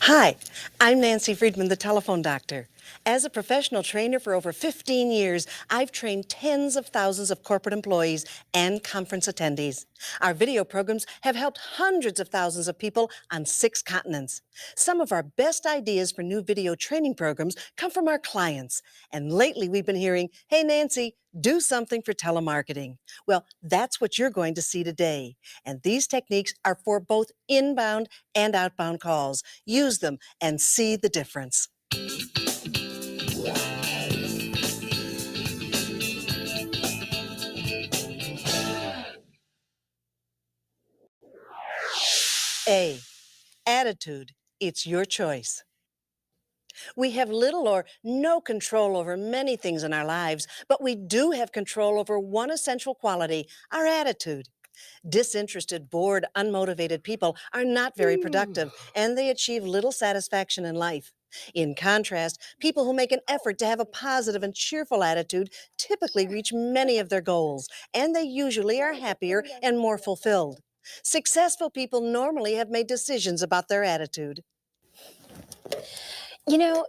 Hi, I'm Nancy Friedman, the telephone doctor. As a professional trainer for over 15 years, I've trained tens of thousands of corporate employees and conference attendees. Our video programs have helped hundreds of thousands of people on 6 continents. Some of our best ideas for new video training programs come from our clients. And lately we've been hearing, "Hey Nancy, do something for telemarketing." Well, that's what you're going to see today. And these techniques are for both inbound and outbound calls. Use them and see the difference. A. Attitude. It's your choice. We have little or no control over many things in our lives, but we do have control over one essential quality, our attitude. Disinterested, bored, unmotivated people are not very productive, and they achieve little satisfaction in life. In contrast, people who make an effort to have a positive and cheerful attitude typically reach many of their goals, and they usually are happier and more fulfilled. Successful people normally have made decisions about their attitude.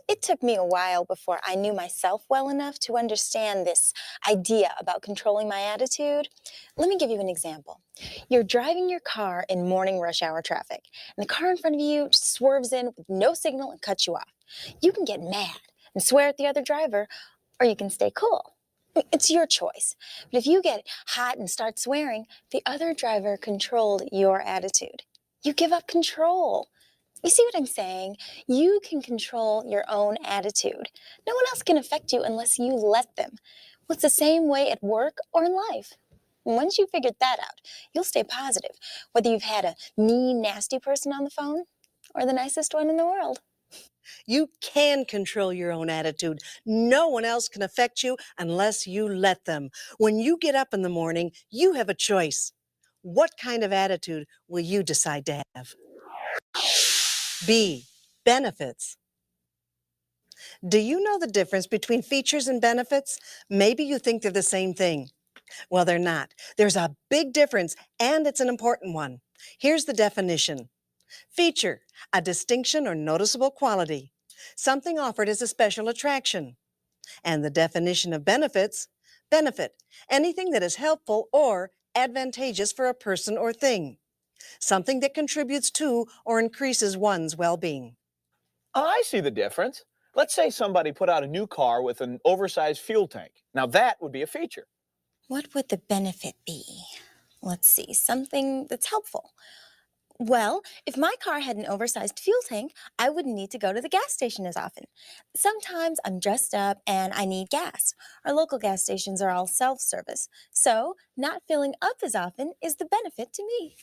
It took me a while before I knew myself well enough to understand this idea about controlling my attitude. Let me give you an example. You're driving your car in morning rush hour traffic, and the car in front of you just swerves in with no signal and cuts you off. You can get mad and swear at the other driver, or you can stay cool. It's your choice. But if you get hot and start swearing, the other driver controlled your attitude. You give up control. You see what I'm saying? You can control your own attitude. No one else can affect you unless you let them. Well, it's the same way at work or in life. And once you figured that out, you'll stay positive, whether you've had a mean, nasty person on the phone or the nicest one in the world. You can control your own attitude. No one else can affect you unless you let them. When you get up in the morning, you have a choice. What kind of attitude will you decide to have? B. Benefits. Do you know the difference between features and benefits? Maybe you think they're the same thing. Well, they're not. There's a big difference, and it's an important one. Here's the definition. Feature, a distinction or noticeable quality, something offered as a special attraction. And the definition of benefits, benefit, anything that is helpful or advantageous for a person or thing, something that contributes to or increases one's well-being. Oh, I see the difference. Let's say somebody put out a new car with an oversized fuel tank. Now that would be a feature. What would the benefit be? Let's see, something that's helpful. Well, if my car had an oversized fuel tank, I wouldn't need to go to the gas station as often. Sometimes I'm dressed up and I need gas. Our local gas stations are all self service, so not filling up as often is the benefit to me.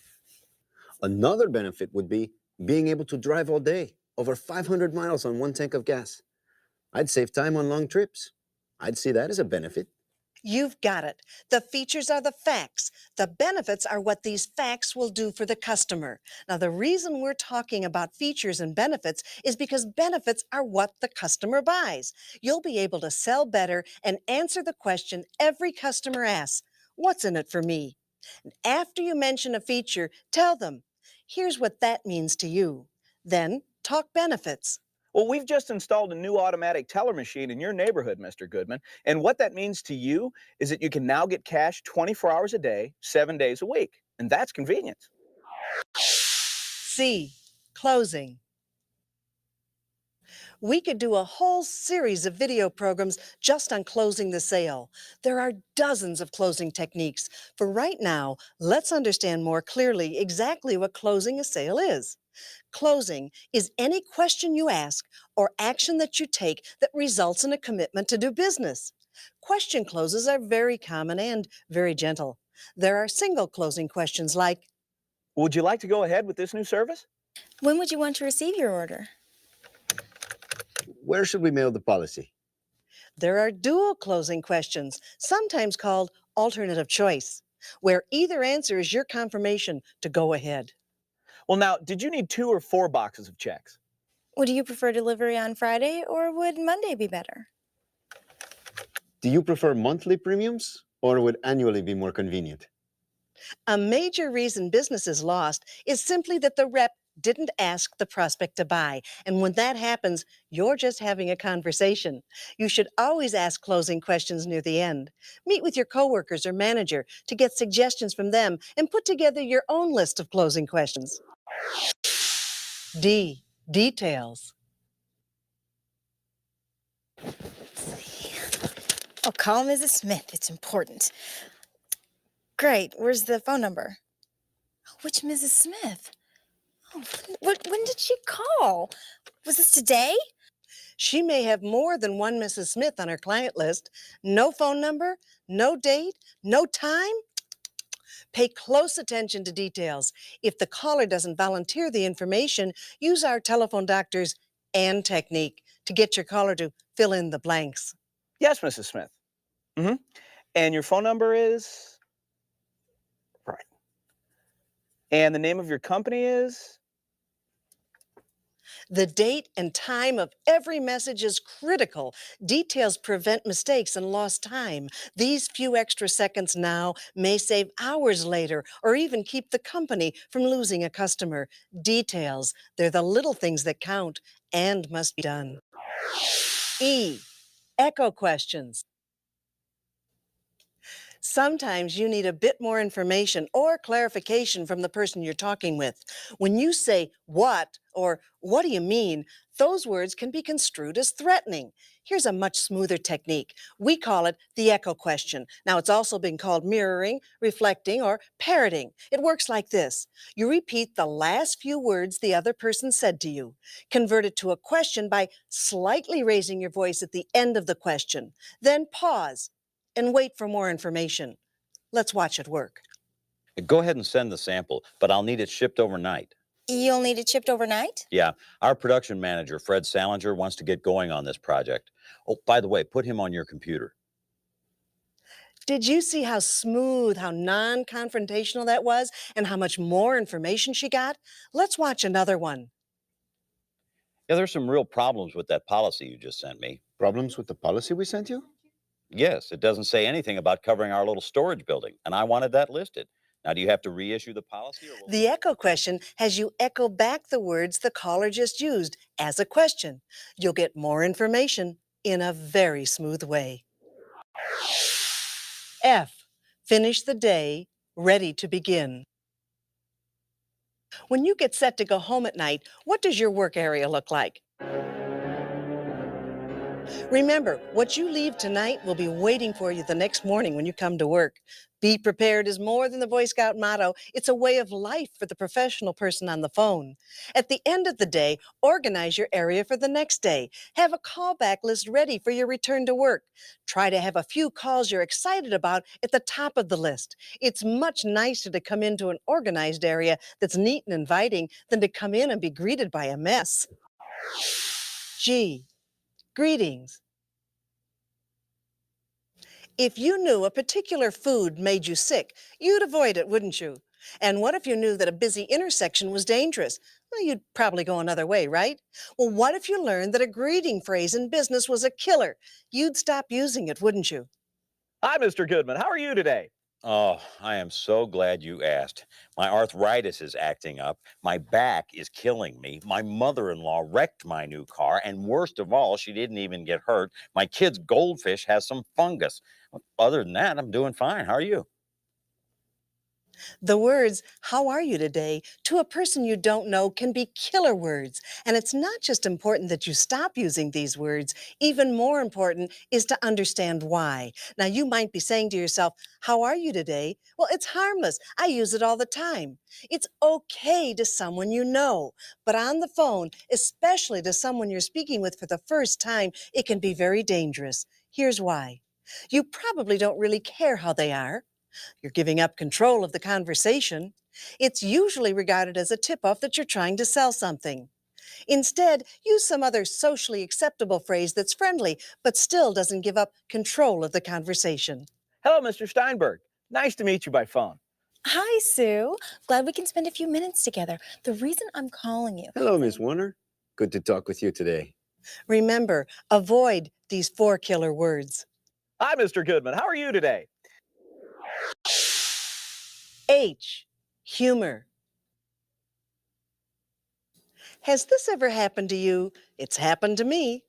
Another benefit would be being able to drive all day, over 500 miles on one tank of gas. I'd save time on long trips. I'd see that as a benefit. You've got it. The features are the facts. The benefits are what these facts will do for the customer. Now, the reason we're talking about features and benefits is because benefits are what the customer buys. You'll be able to sell better and answer the question every customer asks, "What's in it for me?" After you mention a feature, tell them, "Here's what that means to you." Then talk benefits. Well, we've just installed a new automatic teller machine in your neighborhood, Mr. Goodman. And what that means to you is that you can now get cash 24 hours a day, 7 days a week. And that's convenience. C. Closing. We could do a whole series of video programs just on closing the sale. There are dozens of closing techniques. For right now, let's understand more clearly exactly what closing a sale is. Closing is any question you ask or action that you take that results in a commitment to do business. Question closes are very common and very gentle. There are single closing questions like, Would you like to go ahead with this new service? When would you want to receive your order? Where should we mail the policy? there are dual closing questions, sometimes called alternative choice, where either answer is your confirmation to go ahead. Well, now, did you need 2 or 4 boxes of checks? Would you prefer delivery on Friday or would Monday be better? Do you prefer monthly premiums or would annually be more convenient? A major reason business is lost is simply that the rep didn't ask the prospect to buy. And when that happens, you're just having a conversation. You should always ask closing questions near the end. Meet with your coworkers or manager to get suggestions from them and put together your own list of closing questions. D. Details. Oh, call Mrs. Smith. It's important. Great. Where's the phone number? Oh, which Mrs. Smith? Oh, when did she call? Was this today? She may have more than one Mrs. Smith on her client list. No phone number, no date, no time. Pay close attention to details. If the caller doesn't volunteer the information, use our telephone doctor's and technique to get your caller to fill in the blanks. Yes, Mrs. Smith. Mm-hmm. And your phone number is? Right. And the name of your company is? The date and time of every message is critical. Details prevent mistakes and lost time. These few extra seconds now may save hours later or even keep the company from losing a customer. Details, they're the little things that count and must be done. E. Echo questions. Sometimes you need a bit more information or clarification from the person you're talking with. When you say what or what do you mean, those words can be construed as threatening. Here's a much smoother technique. We call it the echo question. Now, it's also been called mirroring, reflecting, or parroting. It works like this. You repeat the last few words the other person said to you. Convert it to a question by slightly raising your voice at the end of the question. Then pause and wait for more information. Let's watch it work. Go ahead and send the sample, but I'll need it shipped overnight. You'll need it shipped overnight? Yeah, our production manager, Fred Salinger, wants to get going on this project. Oh, by the way, put him on your computer. Did you see how smooth, how non-confrontational that was, and how much more information she got? Let's watch another one. Yeah, there's some real problems with that policy you just sent me. Problems with the policy we sent you? Yes, it doesn't say anything about covering our little storage building, and I wanted that listed. Now, do you have to reissue the policy? Or The echo question has you echo back the words the caller just used as a question. You'll get more information in a very smooth way. F. Finish the day, ready to begin. When you get set to go home at night, what does your work area look like? Remember, what you leave tonight will be waiting for you the next morning when you come to work. Be prepared is more than the Boy Scout motto. It's a way of life for the professional person on the phone. At the end of the day, organize your area for the next day. Have a callback list ready for your return to work. Try to have a few calls you're excited about at the top of the list. It's much nicer to come into an organized area that's neat and inviting than to come in and be greeted by a mess. G. Greetings. If you knew a particular food made you sick, you'd avoid it, wouldn't you? And what if you knew that a busy intersection was dangerous? Well, you'd probably go another way, right? Well, what if you learned that a greeting phrase in business was a killer? You'd stop using it, wouldn't you? Hi, Mr. Goodman. How are you today? Oh, I am so glad you asked. My arthritis is acting up. My back is killing me. My mother-in-law wrecked my new car. And worst of all, she didn't even get hurt. My kid's goldfish has some fungus. Other than that, I'm doing fine. How are you? The words, how are you today, to a person you don't know can be killer words. And it's not just important that you stop using these words. Even more important is to understand why. Now, you might be saying to yourself, how are you today? Well, it's harmless. I use it all the time. It's okay to someone you know. But on the phone, especially to someone you're speaking with for the first time, it can be very dangerous. Here's why. You probably don't really care how they are. You're giving up control of the conversation. It's usually regarded as a tip-off that you're trying to sell something. Instead, use some other socially acceptable phrase that's friendly, but still doesn't give up control of the conversation. Hello, Mr. Steinberg. Nice to meet you by phone. Hi, Sue. Glad we can spend a few minutes together. The reason I'm calling you. Hello, Miss Warner. Good to talk with you today. Remember, avoid these 4 killer words. Hi, Mr. Goodman. How are you today? H, humor. Has this ever happened to you? It's happened to me.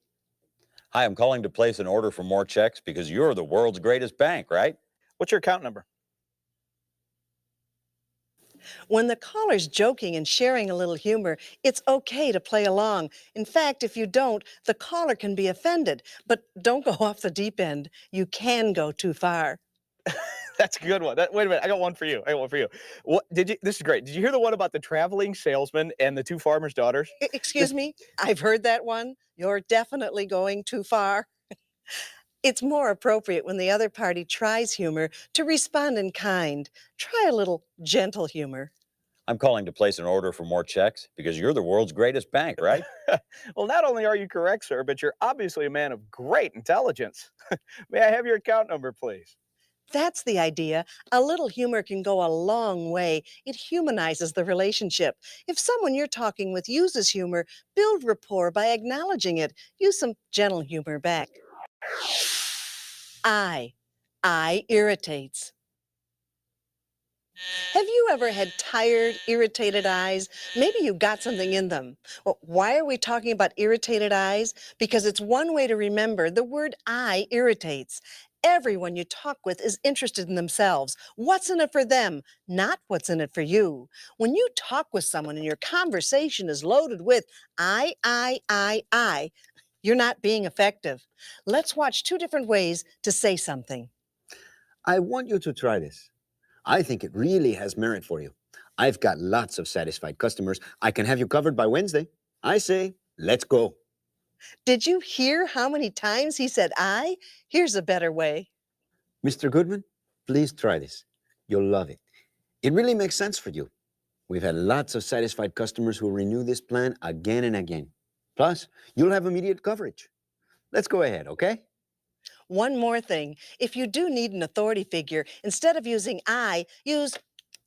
Hi, I'm calling to place an order for more checks because you're the world's greatest bank, right? What's your account number? When the caller's joking and sharing a little humor, it's okay to play along. In fact, if you don't, the caller can be offended. But don't go off the deep end. You can go too far. That's a good one. Wait a minute. I got one for you. I got one for you. What did you? This is great. Did you hear the one about the traveling salesman and the two farmers' daughters? Excuse This me? I've heard that one. You're definitely going too far. It's more appropriate when the other party tries humor to respond in kind. Try a little gentle humor. I'm calling to place an order for more checks because you're the world's greatest bank, right? well, not only are you correct, sir, but you're obviously a man of great intelligence. May I have your account number, please? That's the idea. A little humor can go a long way. It humanizes the relationship. If someone you're talking with uses humor, build rapport by acknowledging it. Use some gentle humor back. I. I irritates. Have you ever had tired, irritated eyes? Maybe you got something in them. Well, why are we talking about irritated eyes? Because it's one way to remember the word I irritates. Everyone you talk with is interested in themselves. What's in it for them, not what's in it for you. When you talk with someone and your conversation is loaded with I, you're not being effective. Let's watch two different ways to say something. I want you to try this. I think it really has merit for you. I've got lots of satisfied customers. I can have you covered by Wednesday. I say, let's go. Did you hear how many times he said I? Here's a better way. Mr. Goodman, please try this. You'll love it. It really makes sense for you. We've had lots of satisfied customers who renew this plan again and again. Plus, you'll have immediate coverage. Let's go ahead, okay? One more thing. If you do need an authority figure, instead of using I, use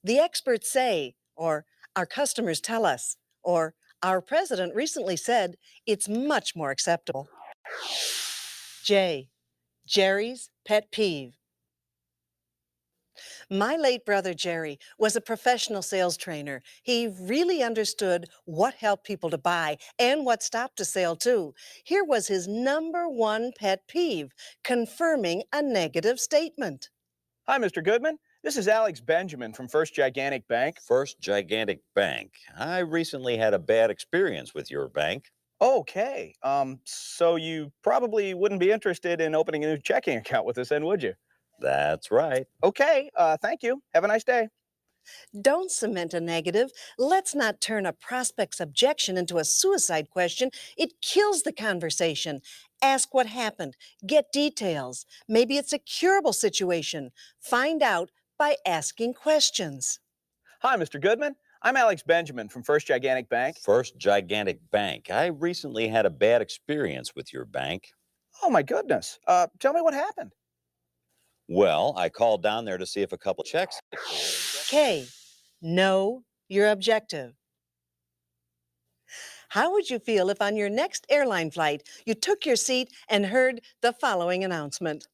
the experts say, or our customers tell us, or our president recently said. It's much more acceptable. J. Jerry's pet peeve. My late brother Jerry was a professional sales trainer. He really understood what helped people to buy and what stopped a sale too. Here was his number one pet peeve, confirming a negative statement. Hi, Mr. Goodman. This is Alex Benjamin from First Gigantic Bank. First Gigantic Bank. I recently had a bad experience with your bank. Okay. So you probably wouldn't be interested in opening a new checking account with us then, would you? That's right. Okay. Thank you. Have a nice day. Don't cement a negative. Let's not turn a prospect's objection into a suicide question. It kills the conversation. Ask what happened. Get details. Maybe it's a curable situation. Find out by asking questions. Hi, Mr. Goodman. I'm Alex Benjamin from First Gigantic Bank. First Gigantic Bank. I recently had a bad experience with your bank. Oh, my goodness. Tell me what happened. Well, I called down there to see if a couple checks. K. Know your objective. How would you feel if on your next airline flight you took your seat and heard the following announcement?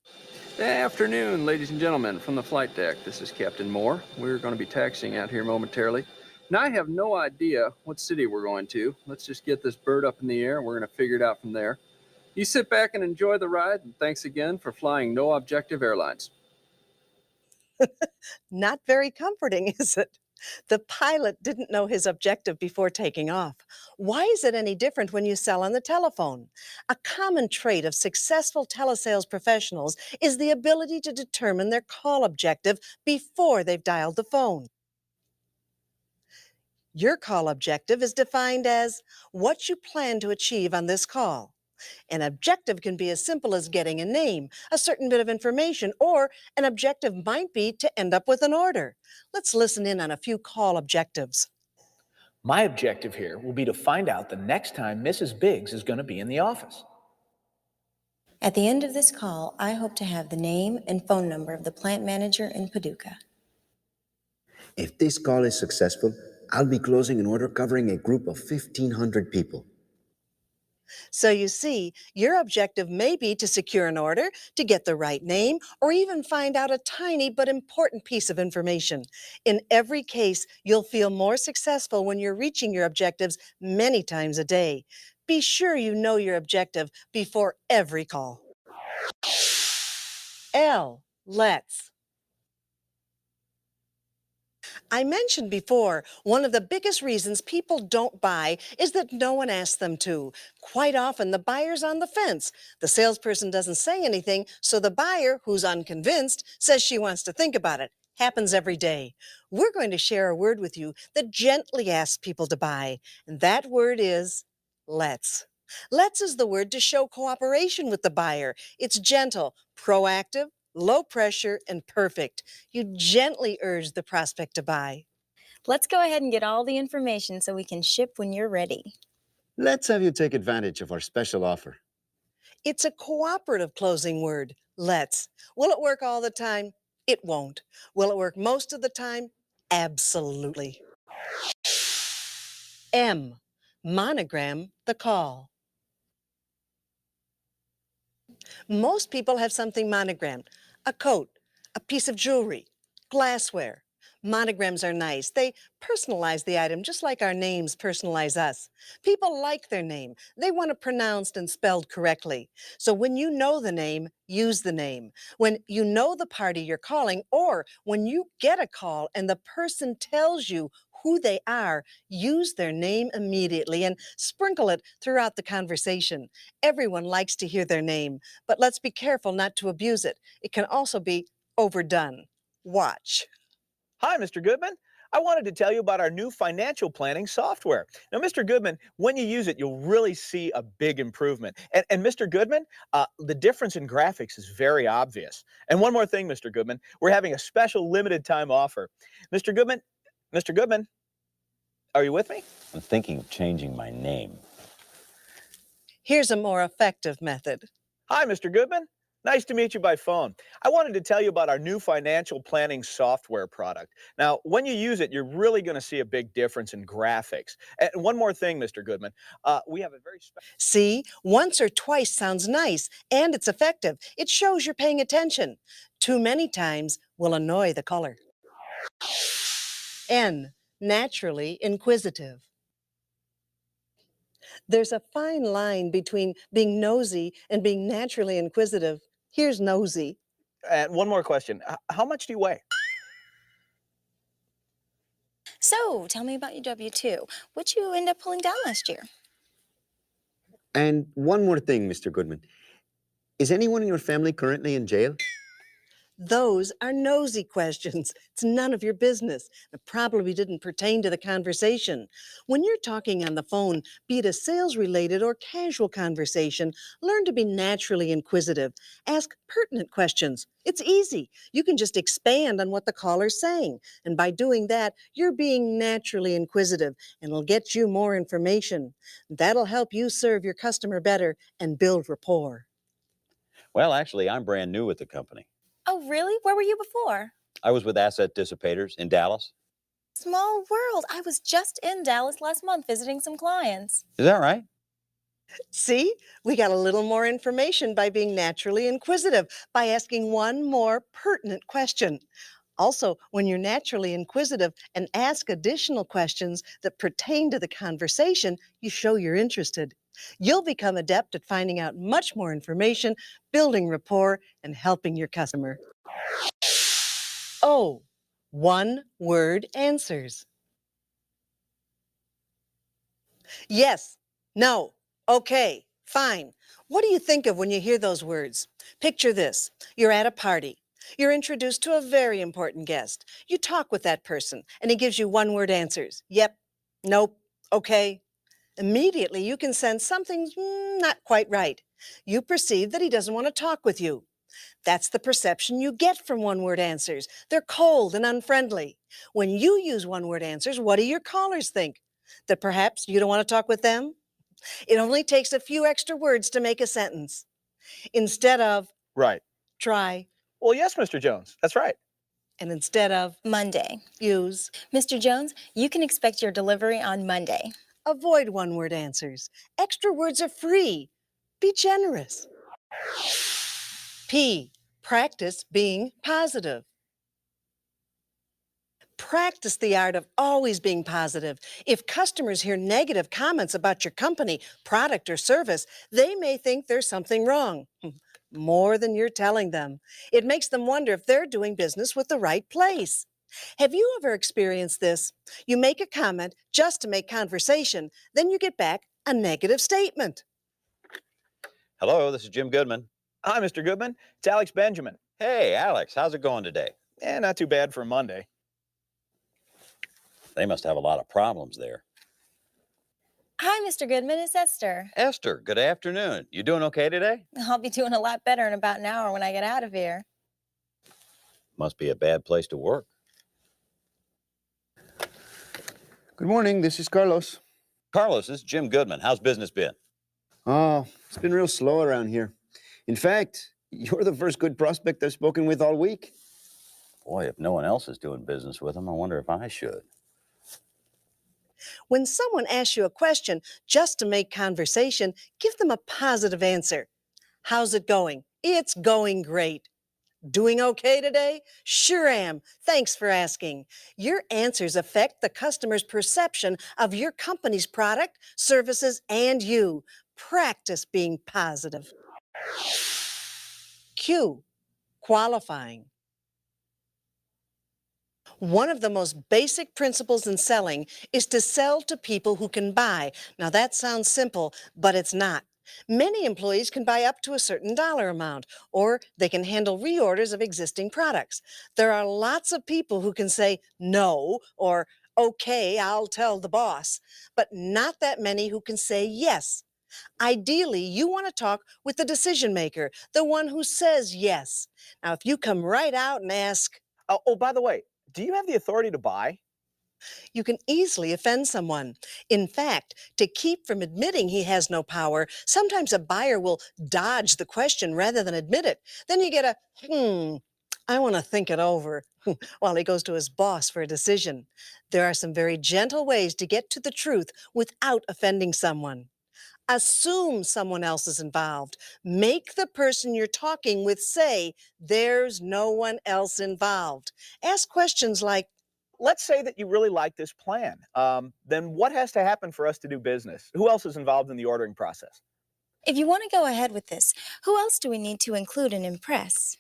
Afternoon, ladies and gentlemen, from the flight deck. This is Captain Moore. We're going to be taxiing out here momentarily. Now, I have no idea what city we're going to. Let's just get this bird up in the air, and we're going to figure it out from there. You sit back and enjoy the ride, and thanks again for flying No Objective Airlines. Not very comforting, is it? The pilot didn't know his objective before taking off. Why is it any different when you sell on the telephone? A common trait of successful telesales professionals is the ability to determine their call objective before they've dialed the phone. Your call objective is defined as what you plan to achieve on this call. An objective can be as simple as getting a name, a certain bit of information, or an objective might be to end up with an order. Let's listen in on a few call objectives. My objective here will be to find out the next time Mrs. Biggs is going to be in the office. At the end of this call, I hope to have the name and phone number of the plant manager in Paducah. If this call is successful, I'll be closing an order covering a group of 1,500 people. So you see, your objective may be to secure an order, to get the right name, or even find out a tiny but important piece of information. In every case, you'll feel more successful when you're reaching your objectives many times a day. Be sure you know your objective before every call. Let's. I mentioned before, one of the biggest reasons people don't buy is that no one asks them to. Quite often, the buyer's on the fence. The salesperson doesn't say anything, so the buyer, who's unconvinced, says she wants to think about it. Happens every day. We're going to share a word with you that gently asks people to buy, and that word is let's. Let's is the word to show cooperation with the buyer. It's gentle, proactive, low pressure, and perfect. You gently urge the prospect to buy. Let's go ahead and get all the information so we can ship when you're ready. Let's have you take advantage of our special offer. It's a cooperative closing word, let's. Will it work all the time? It won't. Will it work most of the time? Absolutely. M, monogram the call. Most people have something monogrammed: a coat, a piece of jewelry, glassware. Monograms are nice. They personalize the item just like our names personalize us. People like their name. They want it pronounced and spelled correctly. So when you know the name, use the name. When you know the party you're calling, or when you get a call and the person tells you who they are, use their name immediately and sprinkle it throughout the conversation. Everyone likes to hear their name, but let's be careful not to abuse it. It can also be overdone. Watch. Hi, Mr. Goodman. I wanted to tell you about our new financial planning software. Now, Mr. Goodman, when you use it, you'll really see a big improvement. And Mr. Goodman, the difference in graphics is very obvious. And one more thing, Mr. Goodman, we're having a special limited time offer. Mr. Goodman, Mr. Goodman, are you with me? I'm thinking of changing my name. Here's a more effective method. Hi, Mr. Goodman. Nice to meet you by phone. I wanted to tell you about our new financial planning software product. Now, when you use it, you're really going to see a big difference in graphics. And one more thing, Mr. Goodman, we have a very special. See, once or twice sounds nice and it's effective. It shows you're paying attention. Too many times will annoy the caller. N, naturally inquisitive. There's a fine line between being nosy and being naturally inquisitive. Here's nosy. And one more question. How much do you weigh? So, tell me about your W-2. What'd you end up pulling down last year? And one more thing, Mr. Goodman. Is anyone in your family currently in jail? Those are nosy questions. It's none of your business. It probably didn't pertain to the conversation. When you're talking on the phone, be it a sales-related or casual conversation, learn to be naturally inquisitive. Ask pertinent questions. It's easy. You can just expand on what the caller's saying. And by doing that, you're being naturally inquisitive, and it'll get you more information. That'll help you serve your customer better and build rapport. Well, actually, I'm brand new with the company. Oh, really? Where were you before? I was with Asset Dissipators in Dallas. Small world. I was just in Dallas last month visiting some clients. Is that right? See, we got a little more information by being naturally inquisitive, by asking one more pertinent question. Also, when you're naturally inquisitive and ask additional questions that pertain to the conversation, you show you're interested. You'll become adept at finding out much more information, building rapport, and helping your customer. Oh, one word answers. Yes, no, okay, fine. What do you think of when you hear those words? Picture this. You're at a party. You're introduced to a very important guest. You talk with that person, and he gives you one-word answers. Yep, nope, okay. Immediately, you can sense something's not quite right. You perceive that he doesn't want to talk with you. That's the perception you get from one-word answers. They're cold and unfriendly. When you use one-word answers, what do your callers think? That perhaps you don't want to talk with them? It only takes a few extra words to make a sentence. Instead of Right. try, Well, yes, Mr. Jones. That's right. and instead of Monday. use. Mr. Jones, you can expect your delivery on Monday. Avoid one-word answers. Extra words are free. Be generous. P. Practice being positive. Practice the art of always being positive. If customers hear negative comments about your company, product, or service, they may think there's something wrong. More than you're telling them. It makes them wonder if they're doing business with the right place. Have you ever experienced this? You make a comment just to make conversation, then you get back a negative statement. Hello, this is Jim Goodman. Hi, Mr. Goodman. It's Alex Benjamin. Hey, Alex, how's it going today? Not too bad for a Monday. They must have a lot of problems there. Hi, Mr. Goodman. It's Esther. Esther, good afternoon. You doing okay today? I'll be doing a lot better in about an hour when I get out of here. Must be a bad place to work. Good morning. This is Carlos. Carlos, this is Jim Goodman. How's business been? Oh, it's been real slow around here. In fact, you're the first good prospect I've spoken with all week. Boy, if no one else is doing business with them, I wonder if I should. When someone asks you a question just to make conversation, give them a positive answer. How's it going? It's going great. Doing okay today? Sure am. Thanks for asking. Your answers affect the customer's perception of your company's product, services, and you. Practice being positive. Q. Qualifying. One of the most basic principles in selling is to sell to people who can buy. Now that sounds simple, but it's not. Many employees can buy up to a certain dollar amount, or they can handle reorders of existing products. There are lots of people who can say no or okay, I'll tell the boss, but not that many who can say yes. Ideally, you want to talk with the decision maker, the one who says yes. Now, if you come right out and ask, Oh, by the way, do you have the authority to buy? you can easily offend someone. In fact, to keep from admitting he has no power, sometimes a buyer will dodge the question rather than admit it. Then you get a, I want to think it over, while he goes to his boss for a decision. There are some very gentle ways to get to the truth without offending someone. Assume someone else is involved. Make the person you're talking with say, there's no one else involved. Ask questions like, Let's say that you really like this plan. Then what has to happen for us to do business? Who else is involved in the ordering process? If you want to go ahead with this, who else do we need to include and impress?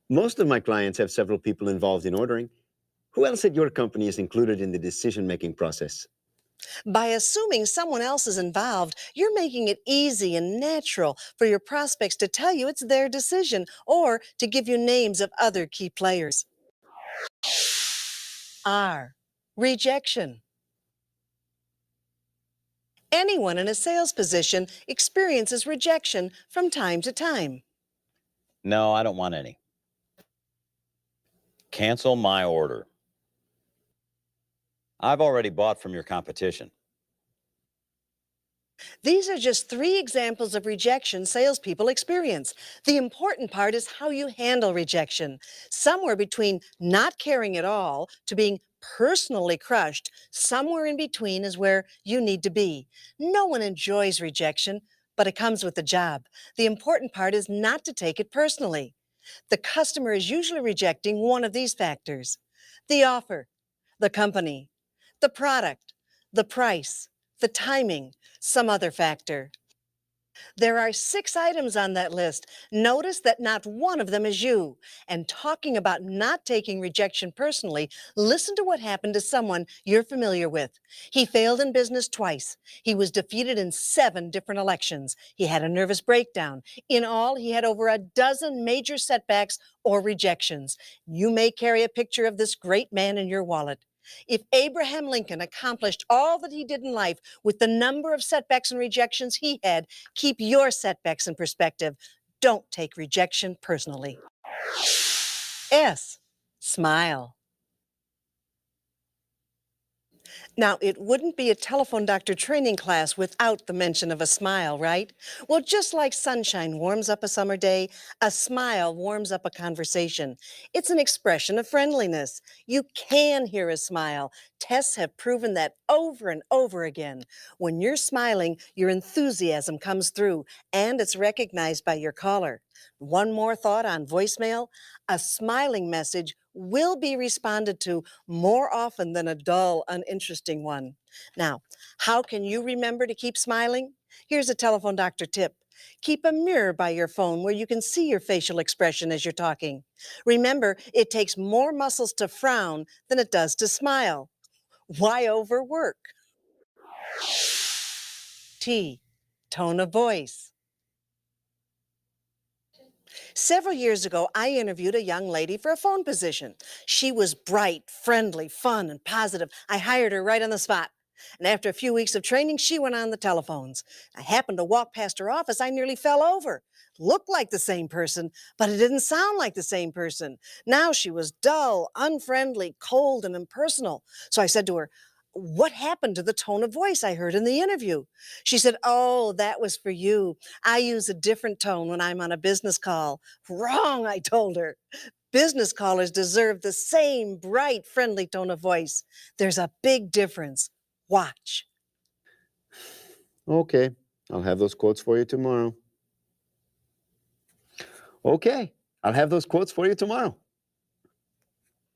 Most of my clients have several people involved in ordering. Who else at your company is included in the decision-making process? by assuming someone else is involved, you're making it easy and natural for your prospects to tell you it's their decision or to give you names of other key players. R. Rejection. Anyone in a sales position experiences rejection from time to time. No, I don't want any. Cancel my order. I've already bought from your competition. These are just 3 examples of rejection salespeople experience. The important part is how you handle rejection. Somewhere between not caring at all to being personally crushed, somewhere in between is where you need to be. No one enjoys rejection, but it comes with the job. The important part is not to take it personally. The customer is usually rejecting one of these factors: the offer, the company, the product, the price, the timing, some other factor. There are 6 items on that list. Notice that not one of them is you. And talking about not taking rejection personally, listen to what happened to someone you're familiar with. He failed in business twice. He was defeated in 7 different elections. He had a nervous breakdown. In all, he had over a dozen major setbacks or rejections. You may carry a picture of this great man in your wallet. If Abraham Lincoln accomplished all that he did in life with the number of setbacks and rejections he had, keep your setbacks in perspective. Don't take rejection personally. S. Smile. Now, it wouldn't be a telephone doctor training class without the mention of a smile, right? Well, just like sunshine warms up a summer day, a smile warms up a conversation. It's an expression of friendliness. You can hear a smile. Tests have proven that over and over again. When you're smiling, your enthusiasm comes through and it's recognized by your caller. One more thought on voicemail: a smiling message will be responded to more often than a dull, uninteresting one. Now, how can you remember to keep smiling? Here's a telephone doctor tip. Keep a mirror by your phone where you can see your facial expression as you're talking. Remember, it takes more muscles to frown than it does to smile. Why overwork? T, tone of voice. Several years ago, I interviewed a young lady for a phone position. She was bright, friendly, fun, and positive. I hired her right on the spot. And after a few weeks of training, she went on the telephones. I happened to walk past her office. I nearly fell over. Looked like the same person, but it didn't sound like the same person. Now she was dull, unfriendly, cold, and impersonal. So I said to her, "What happened to the tone of voice I heard in the interview?" She said, "Oh, that was for you. I use a different tone when I'm on a business call." Wrong, I told her. Business callers deserve the same bright, friendly tone of voice. There's a big difference. Watch. Okay, I'll have those quotes for you tomorrow. Okay, I'll have those quotes for you tomorrow.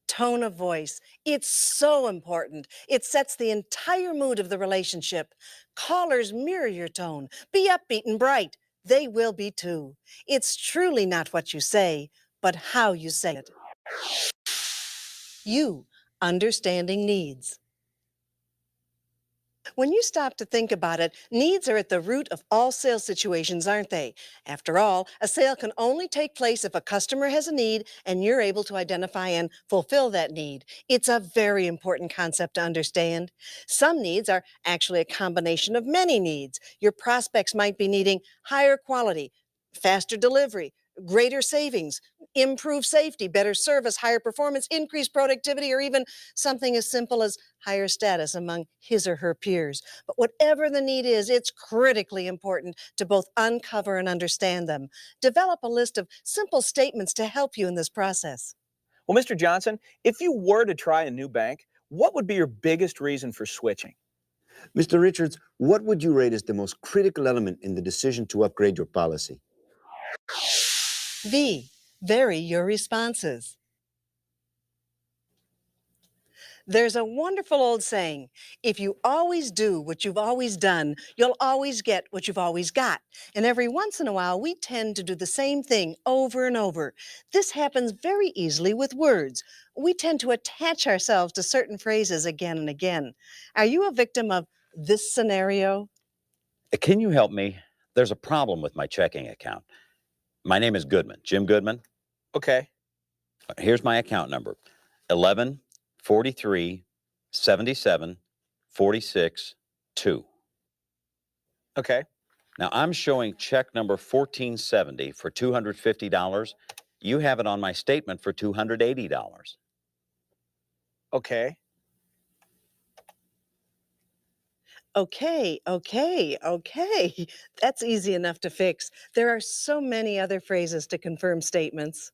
Tone of voice. It's so important. It sets the entire mood of the relationship. Callers mirror your tone. Be upbeat and bright. They will be too. It's truly not what you say, but how you say it. You, understanding needs. When you stop to think about it, needs are at the root of all sales situations, aren't they? After all, a sale can only take place if a customer has a need and you're able to identify and fulfill that need. It's a very important concept to understand. Some needs are actually a combination of many needs. Your prospects might be needing higher quality, faster delivery, greater savings, improved safety, better service, higher performance, increased productivity, or even something as simple as higher status among his or her peers. But whatever the need is, it's critically important to both uncover and understand them. Develop a list of simple statements to help you in this process. Well, Mr. Johnson, if you were to try a new bank, what would be your biggest reason for switching? Mr. Richards, what would you rate as the most critical element in the decision to upgrade your policy? V, vary your responses. There's a wonderful old saying: if you always do what you've always done, you'll always get what you've always got. And every once in a while, we tend to do the same thing over and over. This happens very easily with words. We tend to attach ourselves to certain phrases again and again. Are you a victim of this scenario? Can you help me? There's a problem with my checking account. My name is Goodman, Jim Goodman. Okay. Here's my account number: 11 43 77 46 2. Okay. Now I'm showing check number 1470 for $250. You have it on my statement for $280. Okay. Okay. That's easy enough to fix. There are so many other phrases to confirm statements.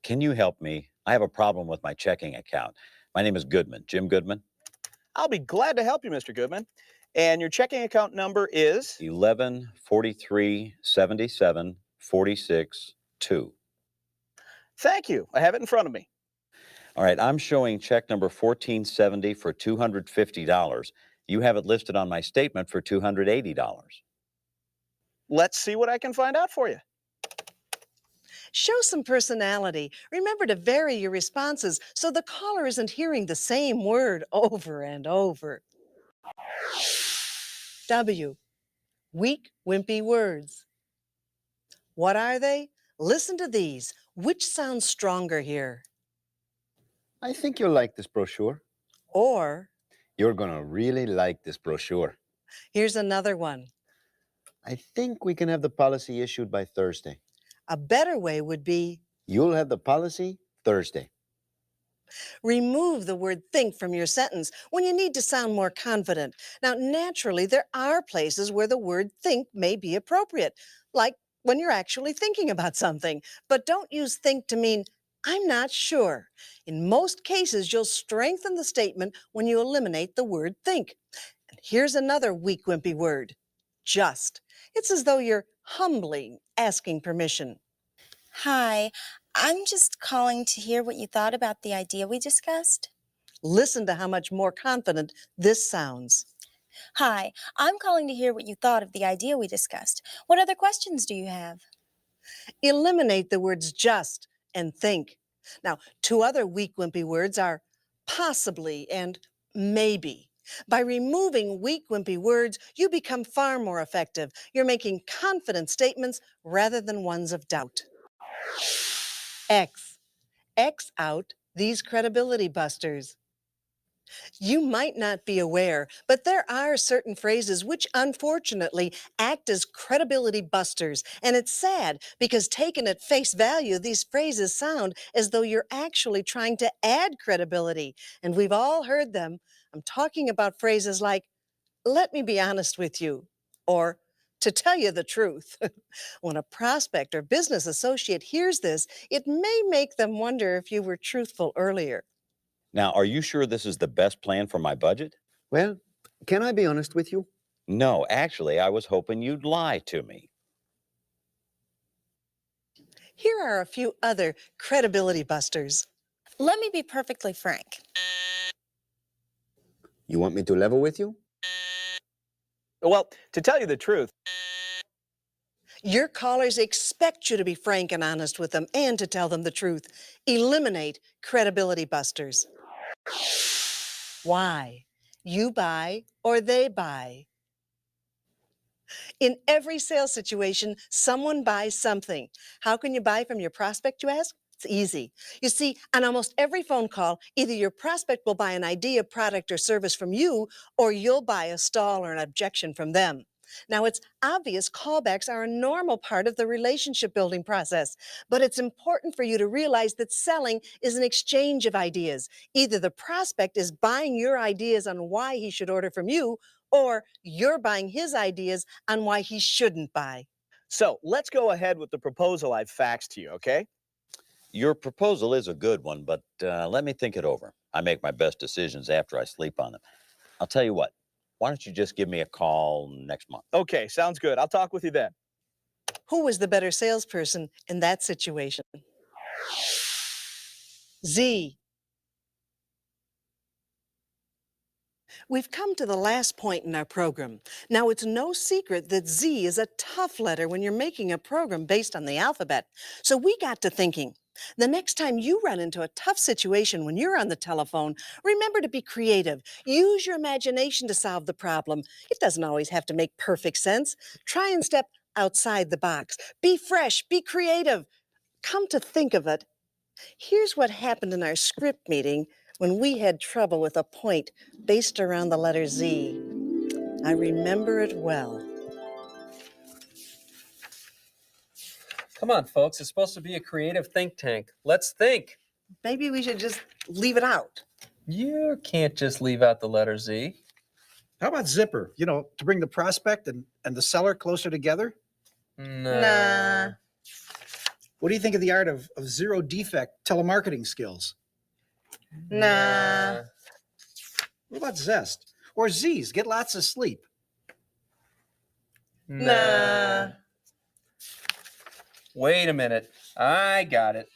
Can you help me? I have a problem with my checking account. My name is Goodman, Jim Goodman. I'll be glad to help you, Mr. Goodman. And your checking account number is? 11 43 77 46 2. Thank you. I have it in front of me. All right, I'm showing check number 1470 for $250. You have it listed on my statement for $280. Let's see what I can find out for you. Show some personality. Remember to vary your responses so the caller isn't hearing the same word over and over. W, weak, wimpy words. What are they? Listen to these. Which sounds stronger here? I think you'll like this brochure. Or, You're gonna really like this brochure. here's another one. I think we can have the policy issued by Thursday. A better way would be, You'll have the policy Thursday. Remove the word think from your sentence when you need to sound more confident. Now, naturally, there are places where the word think may be appropriate, like when you're actually thinking about something. But don't use think to mean, I'm not sure. In most cases, you'll strengthen the statement when you eliminate the word think. And here's another weak, wimpy word just. It's as though you're humbly asking permission. Hi, I'm just calling to hear what you thought about the idea we discussed. Listen to how much more confident this sounds. Hi, I'm calling to hear what you thought of the idea we discussed. What other questions do you have? Eliminate the words just and think. Now, two other weak, wimpy words are possibly and maybe. By removing weak, wimpy words, you become far more effective. You're making confident statements rather than ones of doubt. X. X out these credibility busters. You might not be aware, but there are certain phrases which unfortunately act as credibility busters. And it's sad because taken at face value, these phrases sound as though you're actually trying to add credibility. And we've all heard them. I'm talking about phrases like, let me be honest with you, or to tell you the truth. When a prospect or business associate hears this, it may make them wonder if you were truthful earlier. Now, are you sure this is the best plan for my budget? Well, can I be honest with you? No, actually, I was hoping you'd lie to me. Here are a few other credibility busters. Let me be perfectly frank. You want me to level with you? Well, to tell you the truth, Your callers expect you to be frank and honest with them and to tell them the truth. Eliminate credibility busters. Why? You buy or they buy. In every sales situation, someone buys something. How can you buy from your prospect, you ask? It's easy. You see, on almost every phone call, either your prospect will buy an idea, product, or service from you, or you'll buy a stall or an objection from them. Now, it's obvious callbacks are a normal part of the relationship building process, but it's important for you to realize that selling is an exchange of ideas. Either the prospect is buying your ideas on why he should order from you, or you're buying his ideas on why he shouldn't buy. so let's go ahead with the proposal I've faxed to you, okay? Your proposal is a good one, but let me think it over. I make my best decisions after I sleep on them. I'll tell you what, why don't you just give me a call next month? Okay, sounds good. I'll talk with you then. Who was the better salesperson in that situation? Z. We've come to the last point in our program. Now, it's no secret that Z is a tough letter when you're making a program based on the alphabet. So we got to thinking. The next time you run into a tough situation when you're on the telephone, remember to be creative. Use your imagination to solve the problem. It doesn't always have to make perfect sense. Try and step outside the box. Be fresh, be creative. Come to think of it, here's what happened in our script meeting when we had trouble with a point based around the letter Z. I remember it well. Come on, folks. It's supposed to be a creative think tank. Let's think. Maybe we should just leave it out. You can't just leave out the letter Z. How about zipper? To bring the prospect and the seller closer together? Nah. What do you think of the art of zero defect telemarketing skills? Nah. What about zest? Or Z's, get lots of sleep? Nah. Wait a minute. I got it.